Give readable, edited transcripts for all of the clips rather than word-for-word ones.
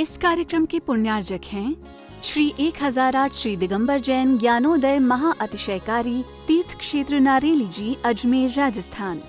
इस कार्यक्रम के पुण्यार्जक हैं श्री 1008 श्री दिगंबर जैन ज्ञानोदय महा अतिशयकारी तीर्थ क्षेत्र नारेली जी, अजमेर, राजस्थान।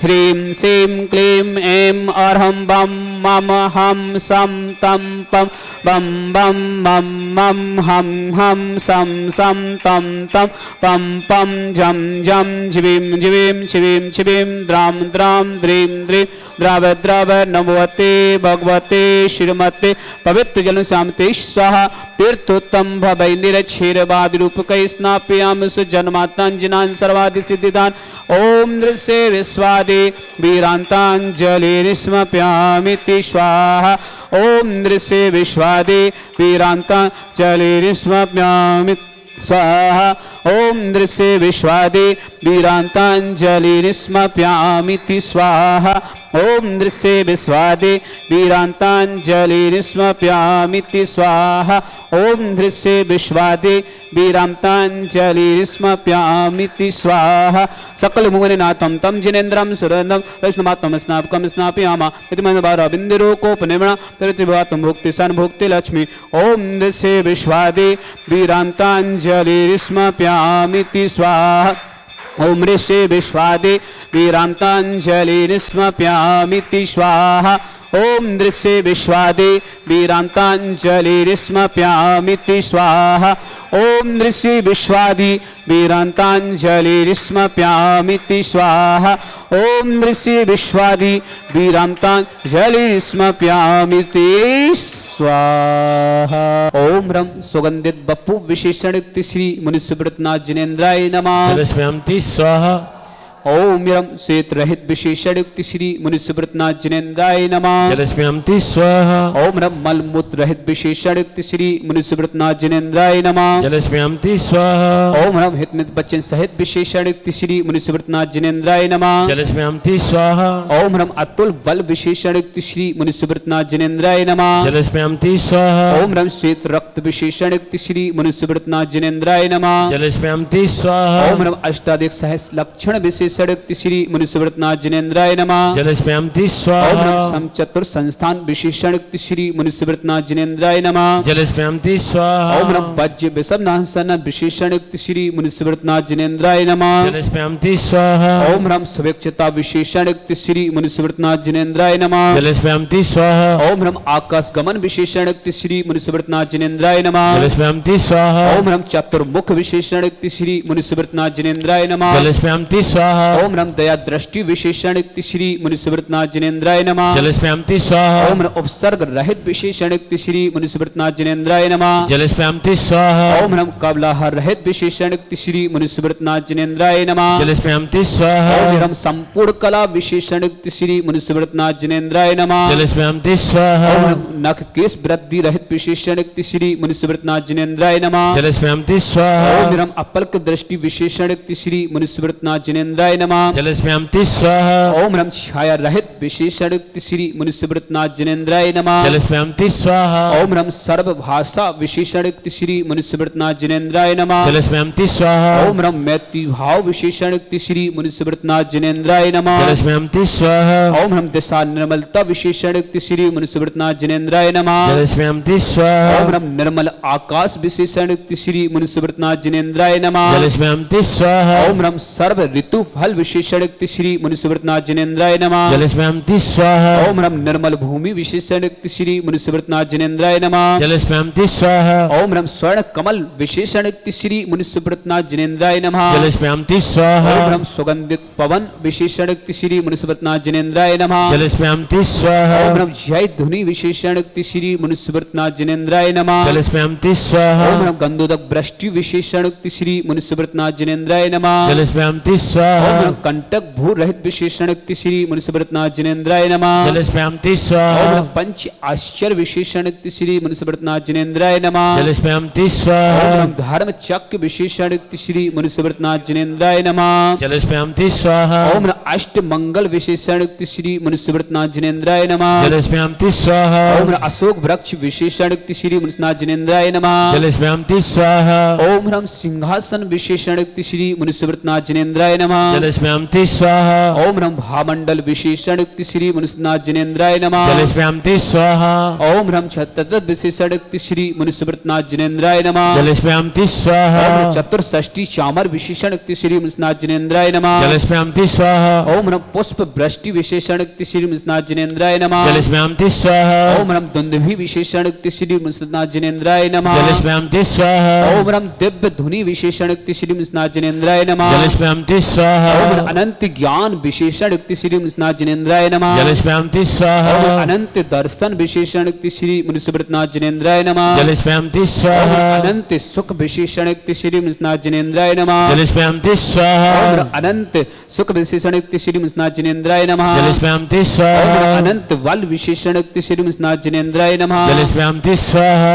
ह्रीं श्रीं क्लीं ऐं अर्हं बम मम हम सम तम पम बम बम मम मम हम हम सम तम तम पम पम झम झम झिवीं झिवीं शिवीं शिवीं द्राम द्राम द्रीं द्रीं द्रव द्रव नमोते भगवते श्रीमते पवित्र जल शांति स्वाहा तीर्थोत्तम भवै निरक्षीरवाद रूपकै स्नापयाम सुजन्मातांजनान् सर्वादि सिद्धिदान ओम दृश्य विश्वादे वीरांतांजलि स्मप्यामिति स्वाहा ओम दृश्य विश्वादे वीरांतांजलि स्मप्यामिति स्वाहा ओम दृश्य विश्वादे वीरांतांजलि स्मप्यामिति स्वाहा ओम दृश्य विश्वादे वीरांतांजलि स्मप्यामिति स्वाहा ओम दृश्य विश्वादे वीरांतांजलि स्मप्यामिति स्वाहा सकल भुवननाथं तं जिनेन्द्रं सुरन्दं वैष्णवात्मं स्नापकं स्नापयामा इति मनोभारविन्दुरोकोपनिर्मणा तरित्रिभवात्मं भुक्ति सन्भुक्ति लक्ष्मी ओम दृश्य विश्वादे वीरांतांजलि स्मप्यामिति स्वाहा ओम ऋषि विश्वादे वीरांतांजलि स्मप्यामिति स्वाहा ओम दृश्य विश्वादे वीरांतांजलि स्मप्यामिति स्वाहा ओम दृश्य विश्वादि वीरांतांजलि स्मप्यामिति स्वाहा ओम दृश्य विश्वादि वीरांतांजलि स्मप्यामिति स्वाहा ओम रम सुगंधित बपु विशेषण श्री मुनिसुब्रतनाथ जिनेन्द्राय नमः जलस्मयामि स्वाहा ओम यम श्वेत रहित विशेषण युक्त श्री मुनिसुब्रतनाथ जिनेन्द्राय नमः जलस्मयामि स्वाहा ओम रम मल मूत्र रहित विशेषण युक्त श्री मुनिसुब्रतनाथ जिनेन्द्राय नमः जलस्मयामि स्वाहा ओम रम हितमित बच्चन सहित विशेषण युक्त श्री मुनिसुब्रतनाथ जिनेन्द्राय नमः जलस्मयामि स्वाहा ओम रम अतुल बल विशेषण युक्त श्री मुनिसुब्रतनाथ जिनेन्द्राय नमः जलस्मयामि स्वाहा ओम रम श्वेत रक्त विशेषण युक्त श्री मुनिसुब्रतनाथ जिनेन्द्राय नमः जलस्मयामि स्वाहा ओम रम अष्टाधिक सहस लक्षण विशेष सड़क श्री मुनिसुब्रतनाथ जिनेन्द्राय नमः जलस्मयामि ओम स्वाहा नमः समचतुर संस्थान विशेषण श्री मुनिसुब्रतनाथ जिनेन्द्राय नमः जलस्मयामि स्वाहा ओम नमः वज्य विषम नासन विशेषण श्री मुनिसुब्रतनाथ जिनेन्द्राय नमः जलस्मयामि स्वाहा ओम नमः सुवेक्षता विशेषण श्री मुनिसुब्रतनाथ जिनेन्द्राय नमः जलस्मयामि स्वाहा ओम नमः आकाश गमन विशेषण श्री मुनिसुब्रतनाथ जिनेन्द्राय नमः जलस्मयामि स्वाहा ओम नमः चतुर्मुख विशेषण श्री मुनिसुब्रतनाथ जिनेन्द्राय नमः जलस्मयामि स्वाहा ओम नमः दया दृष्टि विशेषण श्री मुनिसुब्रतनाथ जिनेन्द्राय नमः जलस्मयामि स्वाहा ओम नमः उपसर्ग रहित विशेषण श्री मुनिसुब्रतनाथ जिनेन्द्राय नमः जलस्मयामि स्वाहा ओम नमः कबलाहर रहित विशेषण श्री मुनिसुब्रतनाथ जिनेन्द्राय नमः जलस्मयामि स्वाहा ओम नमः संपूर्ण कला विशेषण श्री मुनिसुब्रतनाथ जिनेन्द्राय नमः जलस्मयामि स्वाहा ओम नमः नख केश वृद्धि रहित विशेषण श्री मुनिसुब्रतनाथ जिनेन्द्राय नमः जलस्मयामि स्वाहा ओम नमः अपल्क दृष्टि विशेषण श्री मुनिसुब्रतनाथ जिनेन्द्राय नमः जलस्मयामि स्वाहा ओम नमः छाया रहित विशेषण श्री मुनिसुब्रतनाथ जिनेन्द्राय नमः जलस्मयामि स्वाहा ओम नमः सर्व भाषा विशेषण श्री मुनिसुब्रतनाथ जिनेन्द्राय नमः जलस्मयामि स्वाहा ओम नमः मैत्री भाव विशेषण श्री मुनिसुब्रतनाथ जिनेन्द्राय नमः जलस्मयामि स्वाहा ओम नमः दिशा निर्मलता विशेषण श्री मुनिसुब्रतनाथ जिनेन्द्राय नमः जलस्मयामि स्वाहा ओम नमः निर्मल आकाश विशेषण श्री मुनिसुब्रतनाथ जिनेन्द्राय नमः जलस्मयामि स्वाहा ओम नमः सर्व ऋतु फल विशेषण श्री मुनिसुब्रतनाथ जिनेन्द्राय नमः जलस्मयामि स्वाहा ओम नमः निर्मल भूमि विशेषण श्री मुनिसुब्रतनाथ जिनेन्द्राय नमः जलस्मयामि स्वाहा ओम नमः स्वर्ण कमल विशेषण श्री मुनिसुब्रतनाथ जिनेन्द्राय नमः जलस्मयामि स्वाहा ओम नमः सुगंधित पवन विशेषण श्री मुनिसुब्रतनाथ जिनेन्द्राय नमः जलस्मयामि स्वाहा ओम नमः जय ध्वनि विशेषण श्री मुनिसुब्रतनाथ जिनेन्द्राय नमः जलस्मयामि स्वाहा ओम नमः गंधोदक वृष्टि विशेषण श्री मुनिसुब्रतनाथ जिनेन्द्राय नमः जलस्मयामि स्वाहा स्वाहा कंटक भू रहित विशेषण युक्त श्री मनुष्यव्रतनाथ जिनेन्द्राय नमः जलस्पयामति स्वाहा पंच आश्चर्य विशेषण युक्त श्री मनुष्यव्रतनाथ जिनेन्द्राय नमः जलस्पयामति स्वाहा धर्म चक्र विशेषण युक्त श्री मनुष्यव्रतनाथ जिनेन्द्राय नमः जलस्पयामति स्वाहा ओम अष्ट मंगल विशेषण युक्त श्री मनुष्यव्रतनाथ जिनेन्द्राय नमः जलस्पयामति स्वाहा ओम अशोक वृक्ष विशेषण युक्त श्री मनुष्यनाथ जिनेन्द्राय नमः जलस्पयामति स्वाहा ओम ह्रम सिंहासन विशेषण युक्त श्री मनुष्यव्रतनाथ जिनेन्द्राय नमः जलस्पयामति स्वाहा ओम ह्रम भामंडल विशेषण युक्त श्री मनुष्यनाथ जिनेन्द्राय नमः जलस्पयामति स्वाहा ओम ह्रम छतत विशेषण युक्त श्री मनुष्यव्रतनाथ जिनेन्द्राय नमः जलस्पयामति स्वाहा ओम चतुर्षष्टि चामर विशेषण युक्त श्री मनुष्यनाथ जिनेन्द्राय नमः जलस्पयामति स्वाहा ओम ह्रम पुष्प वृष्टि विशेषण युक्त श्री मनुष्यनाथ जिनेन्द्राय नमः जलस्पयामति स्वाहा ओम ह्रम दुंदुभि विशेषण युक्त श्री मनुष्यनाथ जिनेन्द्राय नमः जलस्पयामति स्वाहा ओम ह्रम दिव्य धुनि विशेषण युक्त श्री मनुष्यनाथ जिनेन्द्राय नमः जलस्पयामति स्वाहा ओम अनंत ज्ञान विशेषण युक्त श्री मनुष्यनाथ जिनेन्द्राय नमः जलस्पयामति स्वाहा ओम अनंत दर्शन विशेषण युक्त श्री मनुष्यव्रतनाथ जिनेन्द्राय नमः जलस्पयामति ओम स्वाहा अनंत सुख विशेषण युक्त श्री मनुष्यनाथ जिनेन्द्राय नमः जलस्पयामति स्वाहा ओम अनंत सुख विशेषण युक्त श्री मनुष्यनाथ जिनेन्द्राय नमः जलस्पयामति ओम स्वाहा अनंत बल विशेषण युक्त श्री मनुष्यनाथ जिनेन्द्राय नमः जलस्पयामति स्वाहा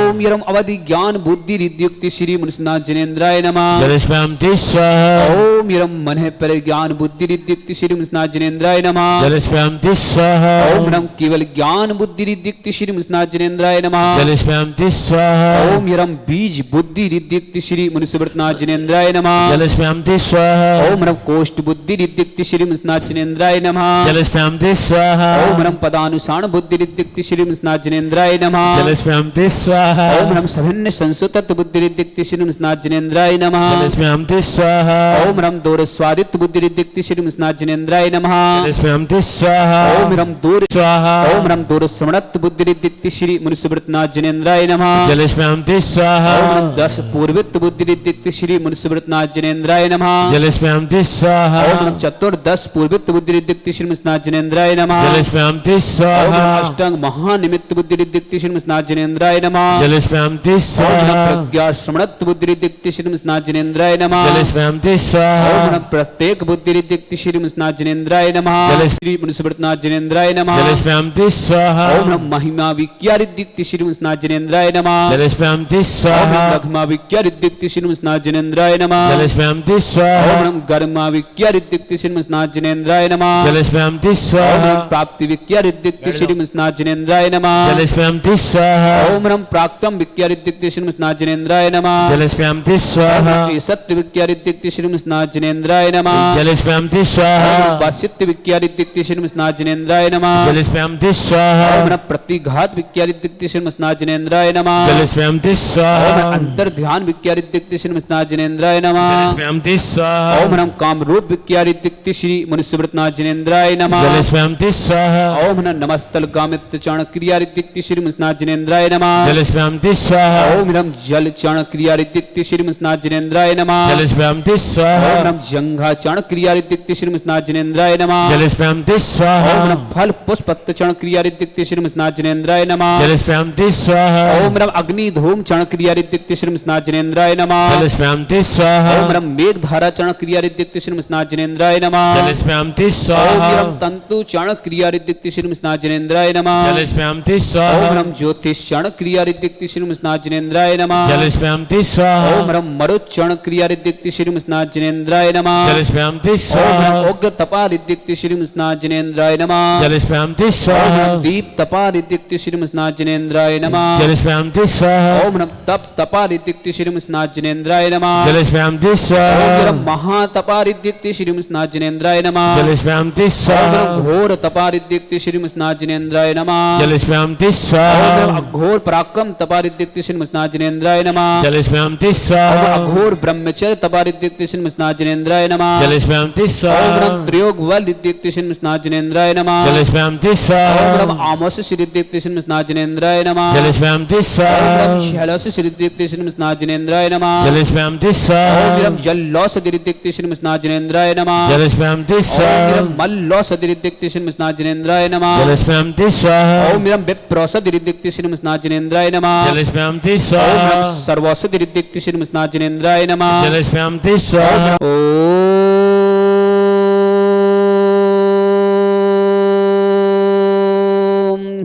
ओम यरम अवधि ज्ञान बुद्धि रिद्युक्त श्री मनुष्यनाथ जिनेन्द्राय नमः जलस्पयामति स्वाहा ओम यरम मन पर ज्ञान बुद्धि रिद्युक्त श्री मनुष्यनाथ जिनेन्द्राय नमः जलस्पयामति स्वाहा ओम रम केवल ज्ञान बुद्धि रिद्युक्त श्री मनुष्यनाथ जिनेन्द्राय नमः जलस्पयामति स्वाहा ओम यरम बीज बुद्धि रिद्युक्त श्री मनुष्यव्रतनाथ जिनेन्द्राय नमः जलस्पयामति स्वाहा ओम रम कोष्ठ बुद्धि रिद्युक्त श्री मनुष्यनाथ जिनेन्द्राय नमः जलस्पयामति स्वाहा ओम रम पदानुसार बुद्धि रिद्युक्त श्री मनुष्यनाथ जिनेन्द्राय नमः जलस्पयामति स्वाहा ओम रम सभिन्न संसुतत्व बुद्धि रिद्युक्त श्री मनुष्यनाथ जिनेन्द्राय नमः जलस्पयामति स्वाहा ओम रम दूर स्वादित्व बुद्धि रिद्युक्त श्री मनुष्यनाथ जिनेन्द्राय नमः जलस्पयामति स्वाहा ओम रम दूर स्वाहा ओम रम दूर स्मृत बुद्धि रिद्युक्त श्री मनुष्यव्रतनाथ जिनेन्द्राय नमः जलस्पयामति स्वाहा ओम रम दश पूर्वित बुद्धि रिद्युक्त श्री मनुष्यव्रतनाथ जिनेन्द्राय नमः जलस्पयामति स्वाहा ओम रम चतुर्दश पूर्वित बुद्धि रिद्युक्त श्री मनुष्यनाथ जिनेन्द्राय नमः जलस्पयामति ओम स्वाहा रम अष्टांग महानिमित्त बुद्धि रिद्युक्त श्री मनुष्यनाथ जिनेन्द्राय नमः जलस्पयामति ओम रम स्वाहा प्रज्ञा स्मृत बुद्धि रिद्युक्त श्री मनुष्यनाथ जिनेन्द्राय नमः जलस्पयामति स्वाहा ओम नमः प्रत्येक बुद्धि रिद्युक्त श्री मनुष्यनाथ जिनेन्द्राय नमः श्री मनुष्यव्रतनाथ जिनेन्द्राय नमः जलस्पयामति स्वाहा ओम नमः महिमा विज्ञा रिद्युक्त श्री मनुष्यनाथ जिनेन्द्राय नमः जलस्पयामति ओम स्वाहा नमः लघ्मा विज्ञा रिद्युक्त श्री मनुष्यनाथ जिनेन्द्राय नमः जलस्पयामति ओम स्वाहा नमः गर्मा विज्ञा रिद्युक्त श्री मनुष्यनाथ जिनेन्द्राय नमः जलस्पयामति ओम स्वाहा नमः प्राप्ति विज्ञा रिद्युक्त श्री मनुष्यनाथ जिनेन्द्राय नमः जलस्पयामति स्वाहा ओम नमः प्राक्तम विज्ञा रिद्युक्त श्री मनुष्यनाथ जिनेन्द्राय नमः जलस्पयामति स्वाहा सत्य विज्ञा रिद्युक्त श्री मनुष्यनाथ जिनेन्द्राय नमः जलस्पयामति स्वाहा वासित्य विज्ञा रिद्युक्त श्री मनुष्यनाथ जिनेन्द्राय नमः जलस्पयामति स्वाहा ओम नमः प्रतिघात विज्ञा रिद्युक्त श्री मनुष्यनाथ जिनेन्द्राय नमः जलस्पयामति ओम स्वाहा नमः अंतर ध्यान विज्ञा रिद्युक्त श्री मनुष्यनाथ जिनेन्द्राय नमः जलस्पयामति स्वाहा ओम नमः काम रूप विज्ञा रिद्युक्त श्री मनुष्यव्रतनाथ जिनेन्द्राय नमः जलस्पयामति स्वाहा ओम नमः नमस्तल गामित चाण क्रिया रिद्युक्त श्री मनुष्यनाथ जिनेन्द्राय नमः जलस्पयामति स्वाहा ओम नमः जल चाण क्रिया रिद्युक्त श्री मनुष्यनाथ जिनेन्द्राय नमः जलस्पयामति स्वाहा ओम नमः जंघा चाण क्रिया रिद्युक्त श्री मनुष्यनाथ जिनेन्द्राय नमः जलस्पयामति स्वाहा ओम नमः फल पुष्प चाण क्रिया रिद्युक्त श्री मनुष्यनाथ जिनेन्द्राय नमः जलस्पयामति स्वाहा ओम नमः अग्नि धूम चाण क्रिया रिद्युक्त श्री मनुष्यनाथ जिनेन्द्राय नमः जलस्पयामति स्वाहा ओम नमः मेघ धारा चाण क्रिया रिद्युक्त श्री मनुष्यनाथ जिनेन्द्राय नमः जलस्पयामति ओम स्वाहा नमः तंतु चाण क्रिया रिद्युक्त श्री मनुष्यनाथ जिनेन्द्राय नमः जलस्पयामति ओम स्वाहा नमः ज्योतिष चाण क्रिया रिद्युक्त श्री मनुष्यनाथ जिनेन्द्राय नमः जलस्पयामति स्वाहा ओम नमः मरुत चाण क्रिया रिद्युक्त श्री मनुष्यनाथ जिनेन्द्राय नमः जलस्पयामति ओम स्वाहा नमः उग्र तपा रिद्युक्त श्री मनुष्यनाथ जिनेन्द्राय नमः जलस्पयामति ओम स्वाहा नमः दीप तपा रिद्युक्त श्री मनुष्यनाथ जिनेन्द्राय नमः जलस्पयामति स्वाहा ओम नमः तप तपा रिद्युक्त श्री मनुष्यनाथ जिनेन्द्राय नमः जलस्पयामति ओम स्वाहा नमः महातपा रिद्युक्त श्री मनुष्यनाथ जिनेन्द्राय नमः जलस्पयामति ओम स्वाहा नमः घोर तपा रिद्युक्त श्री मनुष्यनाथ जिनेन्द्राय नमः जलस्पयामति ओम स्वाहा नमः अघोर पराक्रम तपा रिद्युक्त श्री मनुष्यनाथ जिनेन्द्राय नमः जलस्पयामति ओम स्वाहा नमः अघोर ब्रह्मचर्य तपा रिद्युक्त श्री मनुष्यनाथ जिनेन्द्राय नमः जलस्पयामति ओम स्वाहा नमः प्रयोग बल रिद्युक्त श्री मनुष्यनाथ जिनेन्द्राय नमः जलस्पयामति ओम स्वाहा नमः आमोस श्री रिद्युक्त श्री मनुष्यनाथ जिनेन्द्राय नमः जलस्पयामति ओम स्वाहा नमः शैलस श्री रिद्युक्त श्री मनुष्यनाथ जिनेन्द्राय नमः जलस्पयामति ओम स्वाहा नमः जल लौस रिद्युक्त श्री मनुष्यनाथ जिनेन्द्राय नमः जलस्पयामति ओम स्वाहा नमः मल लौस रिद्युक्त श्री मनुष्यनाथ जिनेन्द्राय नमः जलस्पयामति स्वाहा ओम नमः विप्रौषध रिद्युक्त श्री मनुष्यनाथ जिनेन्द्राय नमः जलस्पयामति ओम स्वाहा नमः सर्वौषध रिद्युक्त श्री मनुष्यनाथ जिनेन्द्राय नमः जलस्पयामति स्वाहा ओम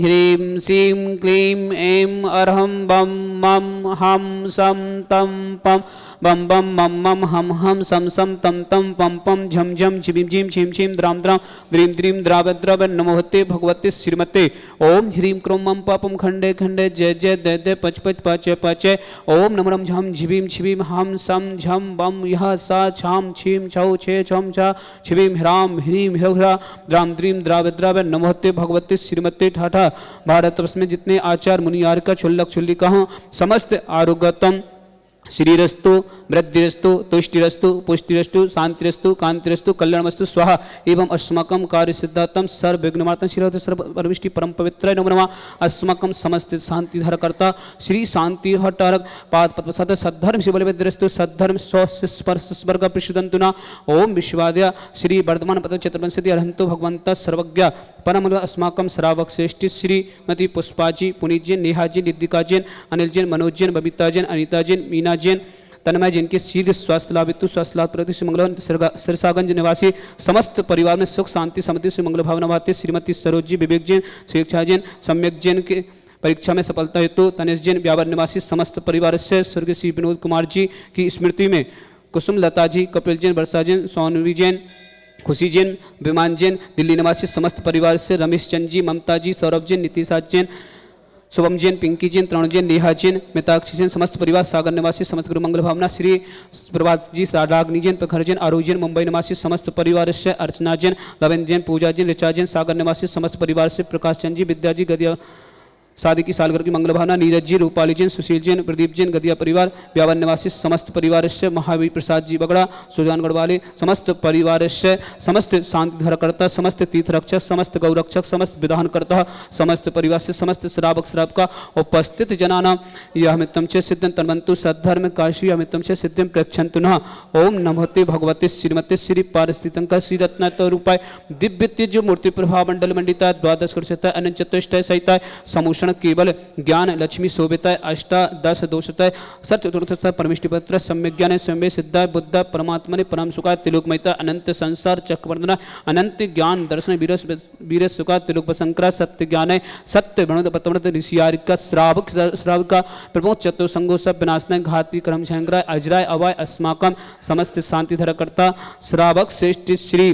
ह्रीं श्रीं क्लीं ऐं अर्हं बं मं हं सं तं पं बम बम मम मम हम हम सम सम तम तम पम पम झम झम झिम झिम छिम छिम द्राम द्राम द्रीम द्रीम द्राव द्रव नमोहते भगवते श्रीमते ओम ह्रीं क्रों मम पापम खंडे खंडे जय जय दय दय पच पच पचय पचय ओम नमरम झम झिबीम छिबीम हम सम झम बम यह सा छाम छीम छौ छे छम छा छिबीम ह्राम ह्रीं ह्रा द्राम द्रीम द्राव द्रव नमोहते भगवते श्रीमते ठाठा। भारतवर्ष में जितने आचार मुनि आर्य छुल्लक छुल्लिका हूँ समस्त आरोग्यतम श्रीरस्तु वृद्धिरस्तु तुष्टिरस्तु पुष्टिरस्तु शांतिरस्तु कांतिरस्तु कल्याणमस्तु स्वाहा एवं अस्माकं कार्य सिद्धार्थम सर्व विघ्नमार्तन श्रीरथ सर्व परमिष्टि परम पवित्र नमो नमः। अस्माकं समस्त शांतिधर कर्ता श्री शांति हटारक पाद पद्मसद सद्धर्म शिव बलवेद्रस्तु सद्धर्म स्पर्श स्वर्ग प्रसिद्धंतुना ओम विश्वाद्य श्री वर्धमान पद चतुर्वंशति अरहंतो भगवंत सर्वज्ञ परम अस्माकं श्रावक श्रेष्ठी श्रीमती पुष्पाजी पुनीतजैन नेहाजैन निद्दिकाजैन अनिलजैन मनोजैन बबीताजैन अनिताजैन मीनाजैन तन्मय जिनके शीघ्र स्वास्थ्य लाभितु स्वास्थ्य लाभ प्रति श्री मंगलवन सिरसागंज निवासी समस्त परिवार में सुख शांति समृद्धि श्री मंगल भावना भाती श्रीमती सरोज जी विवेक जैन स्वेच्छा जैन सम्यक जैन के परीक्षा में सफलता हेतु तनेश जैन व्यावर निवासी समस्त परिवार से स्वर्गीय श्री विनोद कुमार जी की स्मृति में कुसुम लता जी कपिल जैन वर्षा जैन सोनवी जैन खुशी जैन विमान जैन दिल्ली निवासी समस्त परिवार से रमेश चंद जी ममता जी सौरभ जैन नीतिशा जैन शुभम जैन पिंकी जैन तरुण जैन नेहा जैन मिताक्षी जैन समस्त परिवार सागर निवासी समस्त गुरु मंगल भावना श्री प्रभात जी रागनी जैन प्रखर जैन आरोह जैन मुंबई निवासी समस्त परिवार से अर्चना जैन लवेंद्र जैन पूजा जैन ऋचा जैन सागर निवासी समस्त परिवार से प्रकाश चंद जी विद्या जी गदिया शादी की सालगिरह की मंगल भावना नीरज जी रूपाली जैन सुशील जैन प्रदीप जैन गदिया परिवार व्यावन निवासी समस्त परिवार से महावीर प्रसाद जी बगड़ा सुजानगढ़ वाले समस्त परिवार से समस्त शांति धरकर्ता समस्त तीर्थ रक्षक समस्त गौरक्षक समस्त विधानकर्ता समस्त परिवार से समस्त श्रावक श्रावक का उपस्थित जनाना यह मितम च सिद्धं तन्वन्तु सद्धर्म काशी अमितम च सिद्धिं प्रक्षन्तु नः। ओम नमोते भगवते श्रीमते श्री पारस्थितंका श्री रत्नात रूपाय दिव्य तेज मूर्ति प्रभा मंडल मंडिता द्वादश कृषता अनंत चतुष्टय सहिता समूषण केवल ज्ञान लक्ष्मी शोभिता अष्टादश दोषता सत्य चतुर्थता परमिष्टिपत्र सम्यक ज्ञान सम्य सिद्धा बुद्ध परमात्मने परम सुखा तिलोकमयता अनंत संसार चक्रवर्धना अनंत ज्ञान दर्शन वीर सुखा तिलोक शंकरा सत्य ज्ञान सत्य भणोद पतमृत ऋषियारिका श्रावक श्राविका प्रमोद चतुर्संगो सब विनाशनाय घाती कर्म शंकराय अजराय अवाय अस्माकं समस्त शांति धरकर्ता श्रावक श्रेष्ठ श्री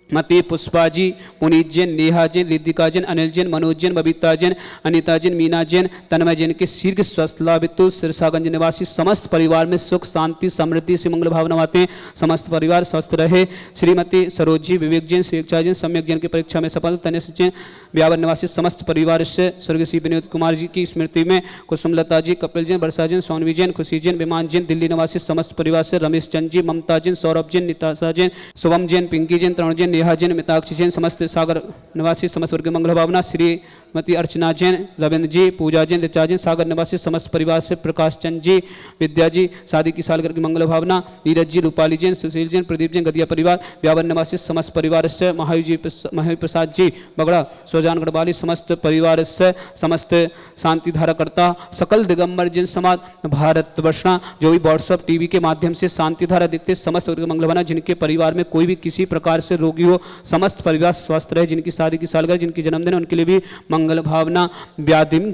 मती पुष्पा जी पुनीत जैन नेहा जैन रिद्धिका जैन अनिल जैन मनोज जैन बबीता जैन अनिता जैन मीना जैन तन्मय जैन के शीघ्र स्वस्थ लाभितु सिरसागंज निवासी समस्त परिवार में सुख शांति समृद्धि से मंगल भावना आते समस्त परिवार स्वस्थ रहे। श्रीमती सरोज जी विवेक जैन स्वेच्छा जैन सम्यक जैन की परीक्षा में सफल तनेश जैन व्यावर निवासी समस्त परिवार से स्वर्गीय श्री विनोद कुमार जी की स्मृति में कुसुम लता जी कपिल जैन वर्षा जैन सोनवी जैन खुशी जैन विमान जैन दिल्ली निवासी समस्त परिवार से रमेश चंद जी ममता जैन सौरभ जैन निताशा जैन शुभम जैन पिंकी जैन तरुण जैन नेहा जैन मिताक्षी जैन समस्त सागर निवासी समस्त वर्ग मंगल भावना श्रीमती अर्चना जैन लवेंद्र जी पूजा जैन ऋचा जैन सागर निवासी समस्त परिवार से प्रकाश चंद जी विद्या जी शादी की सालगिरह की मंगल भावना नीरज जी रूपाली जैन सुशील जैन प्रदीप जैन गदिया परिवार व्यावन निवासी समस्त परिवार से महावीर प्रसाद जी बगड़ा सुजानगढ़ वाली समस्त परिवार से समस्त शांति धाराकर्ता सकल दिगंबर जैन समाज भारत वर्षना जो भी व्हाट्सएप टीवी के माध्यम से शांति धारा देखते समस्त मंगल भावना जिनके परिवार में कोई भी किसी प्रकार से रोगी हो समस्त परिवार स्वस्थ रहे जिनकी शादी की सालगिरह जिनकी जन्मदिन उनके लिए भी मंगल भावना व्याधिम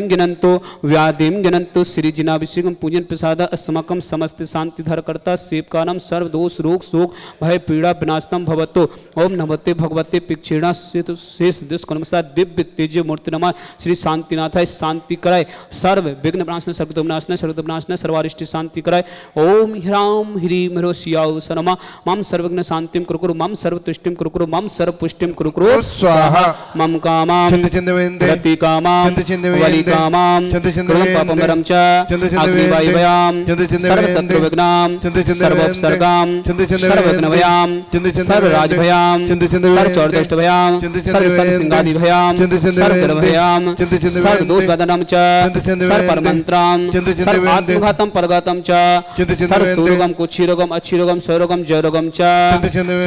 गिनंतो श्री जिनाभिषेकम पूजन प्रसाद अस्माकम समस्त शांति धारकर्ता सेवकानम सर्व दोष रोग शोक भय पीड़ा विनाशनम भवतो ओम नमस्ते भगवते पिक्षीणा शेष दुष्कर्मसा दिव्य तेज मूर्ति नमा श्री शांतिनाथाय शांति कराय सर्व विघ्न विनाशना सर्वनाशना सर्वारिष्टि शांति कराय ओम ह्राम ह्रीम ह्रो सियाओ सनमा मम सर्वज्ञ शांतिम कुरु मम सर्वतुष्टिम कुरु मम सर्वपुष्टिम कुरु स्वाहा मम कामाम रति कामाम वली कामाम पापमरम च अग्निवायुवयाम सर्वशत्रुविघ्नाम सर्वोपसर्गाम सर्वविघ्नभयाम सर्वराजभयाम सर्वचौरदष्टभयाम सर्वसिंगादिभयाम सर्वगर्भयाम सर्वदोषवदनम च सर्वपरमंत्राम सर्वात्मघातम परघातम च सर्वसूरोगम कुक्षिरोगम अच्छिरोगम स्वरोगम जयरोगम च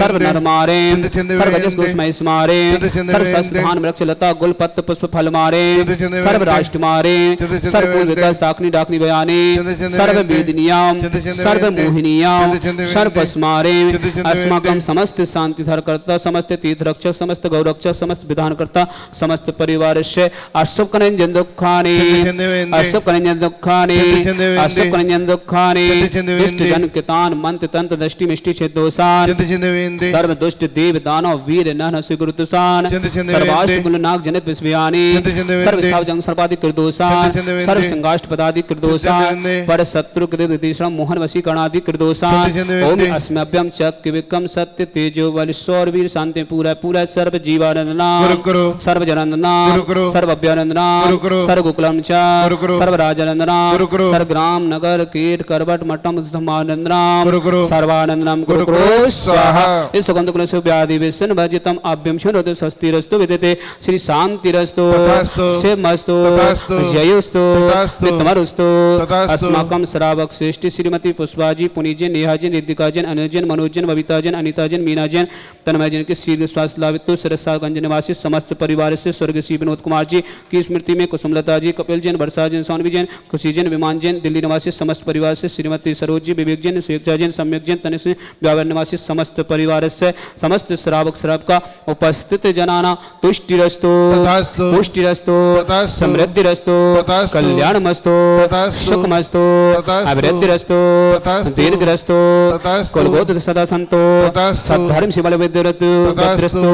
सर्वनरमारेम सर्वजस्गोष्मयस्मारेम सर्वसस्धान वृक्ष लता गुल पत्र पुष्प फल मारे चिंत चिंत सर्व विनते। राष्ट्र मारे चिंत चिंत सर्व विनते। विद्या साकनी डाकनी बयाने चिंत चिंत सर्व विनते। वेदनियाम चिंत चिंत सर्व विनते। मोहिनियाम चिंत चिंत सर्व विनते। पस्मारे चिंत चिंत अस्माकं विनते। समस्त शांति धर करता समस्त तीर्थ रक्षक समस्त गौरक्षक समस्त विधान करता समस्त परिवार से अशुभ कनंजन दुखाने चिंत चिंत विनते। अशुभ कनंजन दुखाने चिंत चिंत विनते। अशुभ कनंजन दुखाने चिंत चिंत विनते। इष्ट जन कितान मंत्र तंत्र दृष्टि मिष्टि छेदोसान चिंत चिंत विनते। सर्व दुष्ट देव दानव वीर नहन सुगुरुतुसान चिंत चिंत सर्वाष्ट विनते। कुल नाग जनित विस्मयानि चिंत चिंत विनते। सर्व स्थाव जंग सर्पादि कृदोषान चिंत चिंत विनते। सर्व संगाष्ट पदादि चिंत कृदोषान चिंत विनते। पर शत्रु कृत तीसरा मोहन वशीकरणादि कृदोषान चिंत चिंत विनते। ओम अस्मभ्यम चक्र विक्रम सत्य तेजो बल शौर वीर शांति पूरा पूरा सर्व जीवानंद नाम गुरु गुरु। सर्व जनानंद नाम गुरु गुरु। सर्व अभ्यानंद नाम गुरु गुरु। सर्व गोकुलम गुरु गुरु। सर्व राजानंद नाम गुरु गुरु। सर्व ग्राम नगर कीट करवट मठम धमानंद नाम गुरु गुरु। सर्वानंद नाम गुरु गुरु गुरु। गुरु स्वाहा स्वाहा। इस सुगंध कुल से व्याधि व्यसन भजितम अभ्यम शरोद स्वस्तिरस्तु विदिते श्री शांतिरस्तु तथास्तु। शिवमस्तु तथास्तु। जयोस्तु तथास्तु। वित्तमरुस्तु तथास्तु। अस्माकं श्रावक श्रेष्ठी श्रीमती पुष्पाजी पुनीजन नेहाजन रिद्धिकाजन अनुजन मनोजन बबीताजन अनिताजन मीनाजन तन्मयजन के शीघ्र स्वास्थ्य लाभित्व सरसागंज निवासी समस्त परिवार से स्वर्ग श्री विनोद कुमार जी की स्मृति में कुसुमलता जी कपिल जैन वर्षा जैन सोनवी जैन खुशी जैन विमान जैन दिल्ली निवासी समस्त परिवार से श्रीमती सरोज जी विवेक जैन स्वेच्छा जैन सम्यक जैन तनिष व्यावर निवासी समस्त परिवार से समस्त श्रावक श्रावक का उपस्थित जनाना तुष्टिरस्तु तथास्तु। पुष्टिरस्तु तथास्तु। समृद्धिरस्तु तथास्तु। कल्याणमस्तु तथास्तु। सुखमस्तु तथास्तु। अभिवृद्धिरस्तु तथास्तु। दीर्घरस्तु तथास्तु। कुलबोध सदा संतो तथास्तु। सद्धर्म शिवल विद्युरतु तथास्तु। भद्रस्तु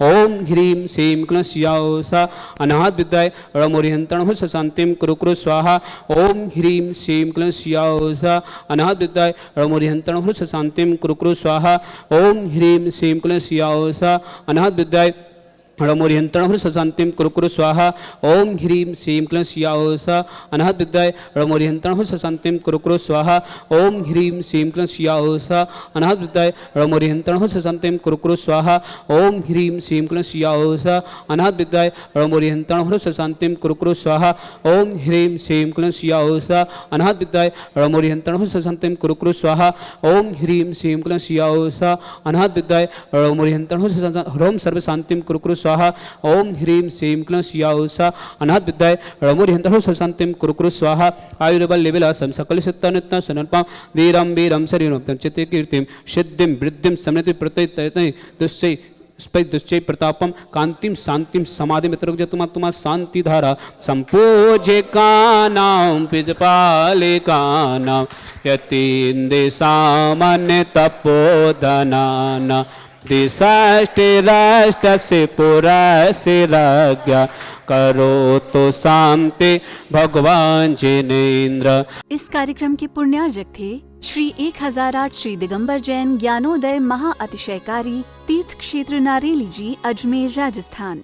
ओम ह्रीं श्रीं क्लीं स्याओसा अनाहत विद्याय रमोरिहंतरण हुस शांतिम कुरु कुरु स्वाहा ओम ह्रीं श्रीं क्लीं स्याओसा अनाहत विद्याय रमोरिहंतरण हुस शांतिम कुरु कुरु स्वाहा ओम ह्रीं श्रीं क्लीं स्याओसा अनाहत विद्याय रमोरिहंतरण हुस शांतिम कुरु कुरु स्वाहा ओम ह्रीं श्रीं क्लीं स्याओसा अनाहत विद्याय रमोरिहंतरण हुस शांतिम कुरु कुरु स्वाहा ओम ह्रीं श्रीं क्लीं स्याओसा अनाहत विद्याय रमोरिहंतरण हुस शांतिम कुरु कुरु स्वाहा ओम ह्रीं श्रीं क्लीं स्याओसा अनाहत विद्याय रमोरिहंतरण हुस शांतिम कुरु कुरु स्वाहा ओम ह्रीं श्रीं क्लीं स्याओसा अनाहत विद्याय रमोरिहंतरण हुस शांतिम कुरु कुरु स्वाहा ओम ह्रीं श्रीं क्लीं स्याओसा अनाहत विद्याय रमोरिहंतरण हुस ह्रोम सर्व शांतिम कुरु कुरु स्वाहा ओम ह्रीं श्रीं क्लीं स्याओसा अनाहत विद्याय रमोरिहंतरण हुस शांतिम कुरु कुरु स्वाहा आयुर्बल लेविलासम सकल सिद्धनित्य सनल्पम धीरम वीरम शरीरम चित्ते कीर्तिम सिद्धिम वृद्धिम समृद्धि प्रत्यय दुश्चय दुश्चय प्रतापम कांतिम शांतिम समाधि मित्र तुमा शांति धारा संपूजे कानाम पिजपाले कानाम यतीन्द्र सामान्य तपोधनाना दिशाष्टे राष्ट्र से पुरा से राज्ञा करो तो शांति भगवान जिनेन्द्र। इस कार्यक्रम के पुण्यार्जक थे श्री 1008 श्री दिगंबर जैन ज्ञानोदय महाअतिशयकारी तीर्थ क्षेत्र नारेली जी, अजमेर, राजस्थान।